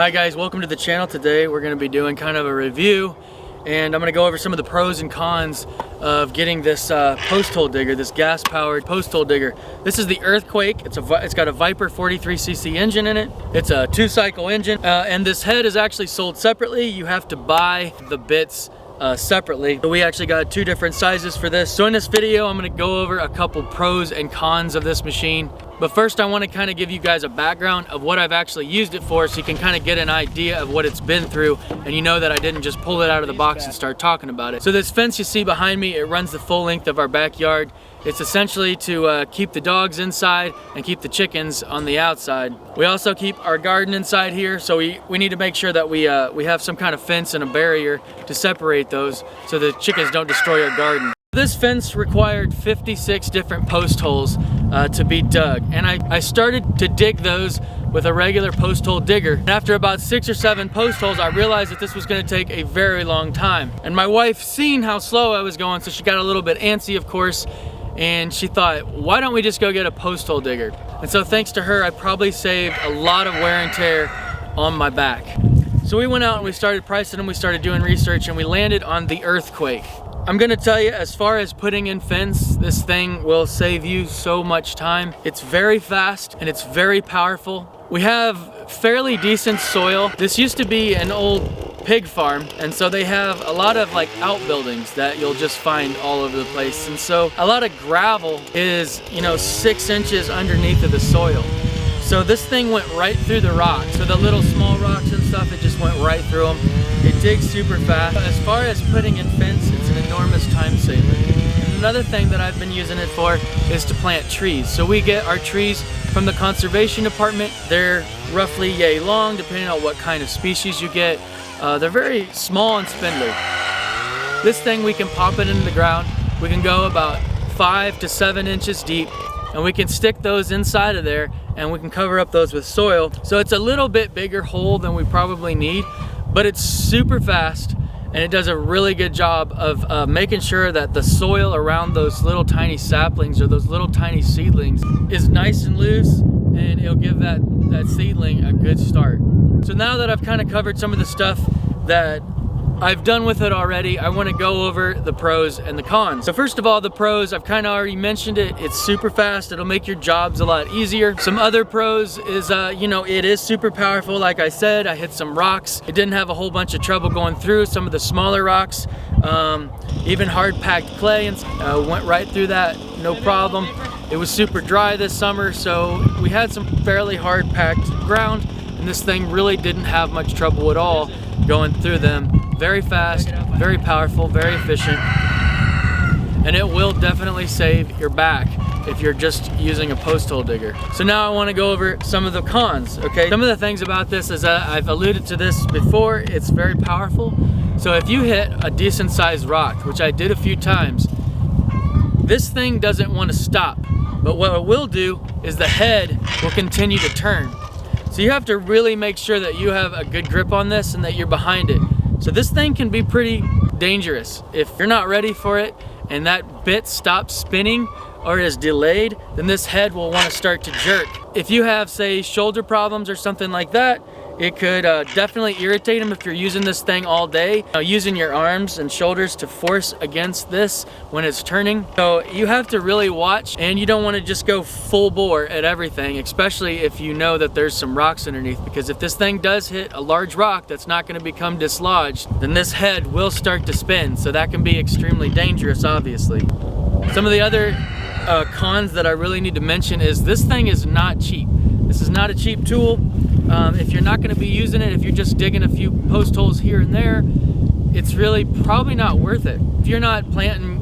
Hi guys, welcome to the channel. Today we're going to be doing kind of a review, and I'm going to go over some of the pros and cons of getting this post hole digger, this gas powered post hole digger. This is the Earthquake. It's got a Viper 43cc engine in it. It's a 2-cycle engine, and this head is actually sold separately. You have to buy the bits separately. So we actually got 2 different sizes for this. So in this video, I'm going to go over a couple pros and cons of this machine. But first I want to kind of give you guys a background of what I've actually used it for, so you can kind of get an idea of what it's been through, and you know that I didn't just pull it out of the box and start talking about it. So this fence you see behind me, it runs the full length of our backyard. It's essentially to keep the dogs inside and keep the chickens on the outside. We also keep our garden inside here, so we need to make sure that we have some kind of fence and a barrier to separate those so the chickens don't destroy our garden. This fence required 56 different post holes to be dug, and I started to dig those with a regular post hole digger. And after about 6 or 7 post holes, I realized that this was going to take a very long time. And my wife seen how slow I was going, so she got a little bit antsy, of course, and she thought, why don't we just go get a post hole digger? And so thanks to her, I probably saved a lot of wear and tear on my back. So we went out and we started pricing them, we started doing research, and we landed on the Earthquake. I'm gonna tell you, as far as putting in fence, this thing will save you so much time. It's very fast and it's very powerful. We have fairly decent soil. This used to be an old pig farm, and so they have a lot of like outbuildings that you'll just find all over the place. And so a lot of gravel is, 6 inches underneath of the soil. So this thing went right through the rocks. So the little small rocks and stuff, it just went right through them. It digs super fast. As far as putting in fence, it's an enormous time saver. And another thing that I've been using it for is to plant trees. So we get our trees from the conservation department. They're roughly yay long, depending on what kind of species you get. They're very small and spindly. This thing, we can pop it into the ground. We can go about 5 to 7 inches deep, and we can stick those inside of there, and we can cover up those with soil. So it's a little bit bigger hole than we probably need, but it's super fast, and it does a really good job of making sure that the soil around those little tiny saplings or those little tiny seedlings is nice and loose, and it'll give that seedling a good start. So now that I've kind of covered some of the stuff that I've done with it already, I want to go over the pros and the cons. So first of all, the pros, I've kind of already mentioned it. It's super fast. It'll make your jobs a lot easier. Some other pros is, it is super powerful. Like I said, I hit some rocks. It didn't have a whole bunch of trouble going through some of the smaller rocks. Even hard packed clay, and went right through that, no problem. It was super dry this summer, so we had some fairly hard packed ground, and this thing really didn't have much trouble at all going through them. Very fast, very powerful, very efficient, and it will definitely save your back if you're just using a post hole digger. So now I want to go over some of the cons, okay? Some of the things about this is that I've alluded to this before. It's very powerful. So if you hit a decent sized rock, which I did a few times, this thing doesn't want to stop. But what it will do is the head will continue to turn. So you have to really make sure that you have a good grip on this and that you're behind it. So this thing can be pretty dangerous. If you're not ready for it and that bit stops spinning or is delayed, then this head will want to start to jerk. If you have, say, shoulder problems or something like that, it could definitely irritate them if you're using this thing all day, using your arms and shoulders to force against this when it's turning. So you have to really watch, and you don't want to just go full bore at everything, especially if you know that there's some rocks underneath, because if this thing does hit a large rock that's not going to become dislodged, then this head will start to spin. So that can be extremely dangerous, obviously. Some of the other cons that I really need to mention is this thing is not cheap. This is not a cheap tool. If you're not going to be using it, if you're just digging a few post holes here and there, it's really probably not worth it. If you're not planting,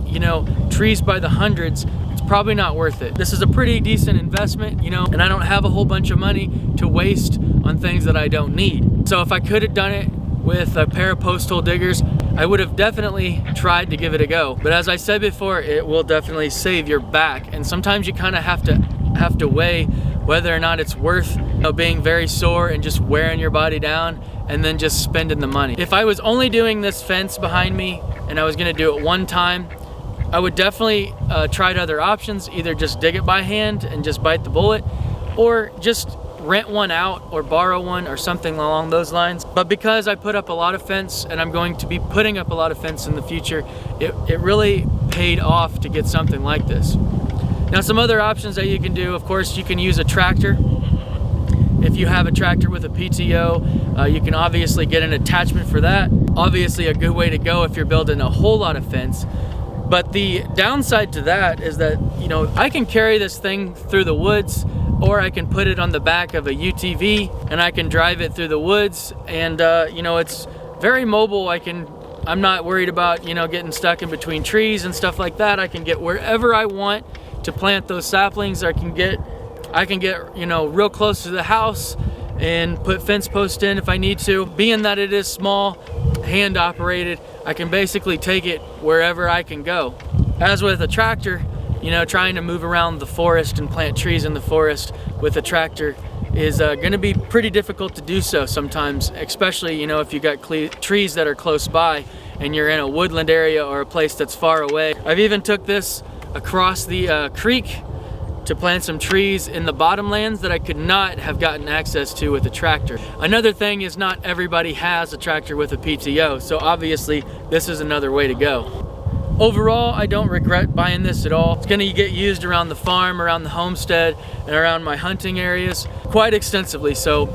trees by the hundreds, it's probably not worth it. This is a pretty decent investment, and I don't have a whole bunch of money to waste on things that I don't need. So if I could have done it with a pair of post hole diggers, I would have definitely tried to give it a go. But as I said before, it will definitely save your back, and sometimes you kind of have to weigh whether or not it's worth being very sore and just wearing your body down and then just spending the money. If I was only doing this fence behind me and I was gonna do it one time, I would definitely try other options, either just dig it by hand and just bite the bullet, or just rent one out or borrow one or something along those lines. But because I put up a lot of fence and I'm going to be putting up a lot of fence in the future, it really paid off to get something like this. Now, some other options that you can do, of course, you can use a tractor. If you have a tractor with a PTO, you can obviously get an attachment for that. Obviously a good way to go if you're building a whole lot of fence. But the downside to that is that, you know, I can carry this thing through the woods, or I can put it on the back of a UTV and I can drive it through the woods, and you know, it's very mobile. I'm not worried about, you know, getting stuck in between trees and stuff like that. I can get wherever I want to plant those saplings. I can get, you know, real close to the house and put fence posts in if I need to. Being that it is small, hand operated, I can basically take it wherever I can go. As with a tractor, you know, trying to move around the forest and plant trees in the forest with a tractor is going to be pretty difficult to do so sometimes, especially, you know, if you got trees that are close by and you're in a woodland area or a place that's far away. I've even took this across the creek to plant some trees in the bottomlands that I could not have gotten access to with a tractor. Another thing is not everybody has a tractor with a PTO, so obviously this is another way to go. Overall, I don't regret buying this at all. It's gonna get used around the farm, around the homestead, and around my hunting areas quite extensively. So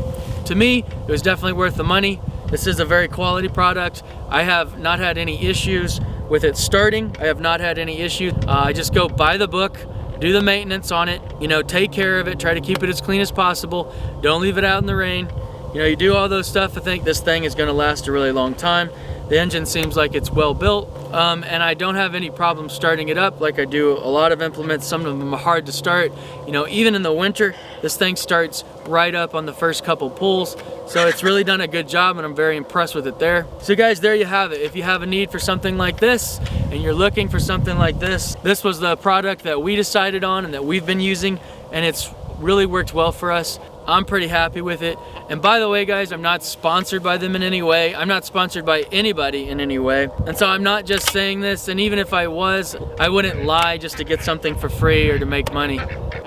to me, it was definitely worth the money. This is a very quality product. I have not had any issues with it starting. I have not had any issues. I just go by the book, do the maintenance on it, you know, take care of it, try to keep it as clean as possible, don't leave it out in the rain. You know, you do all those stuff, I think this thing is gonna last a really long time. The engine seems like it's well built, and I don't have any problem starting it up like I do a lot of implements. Some of them are hard to start. You know, even in the winter, this thing starts right up on the first couple pulls. So it's really done a good job, and I'm very impressed with it there. So guys, there you have it. If you have a need for something like this, and you're looking for something like this was the product that we decided on and that we've been using, and it's really worked well for us. I'm pretty happy with it. And by the way, guys, I'm not sponsored by them in any way. I'm not sponsored by anybody in any way. And so I'm not just saying this, and even if I was, I wouldn't lie just to get something for free or to make money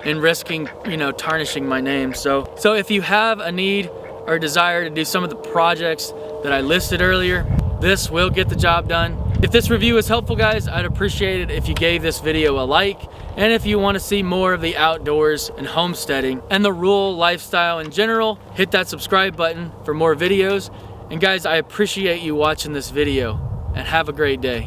and risking, you know, tarnishing my name. So if you have a need or desire to do some of the projects that I listed earlier, this will get the job done. If this review was helpful, guys, I'd appreciate it if you gave this video a like. And if you want to see more of the outdoors and homesteading and the rural lifestyle in general, hit that subscribe button for more videos. And guys, I appreciate you watching this video, and have a great day.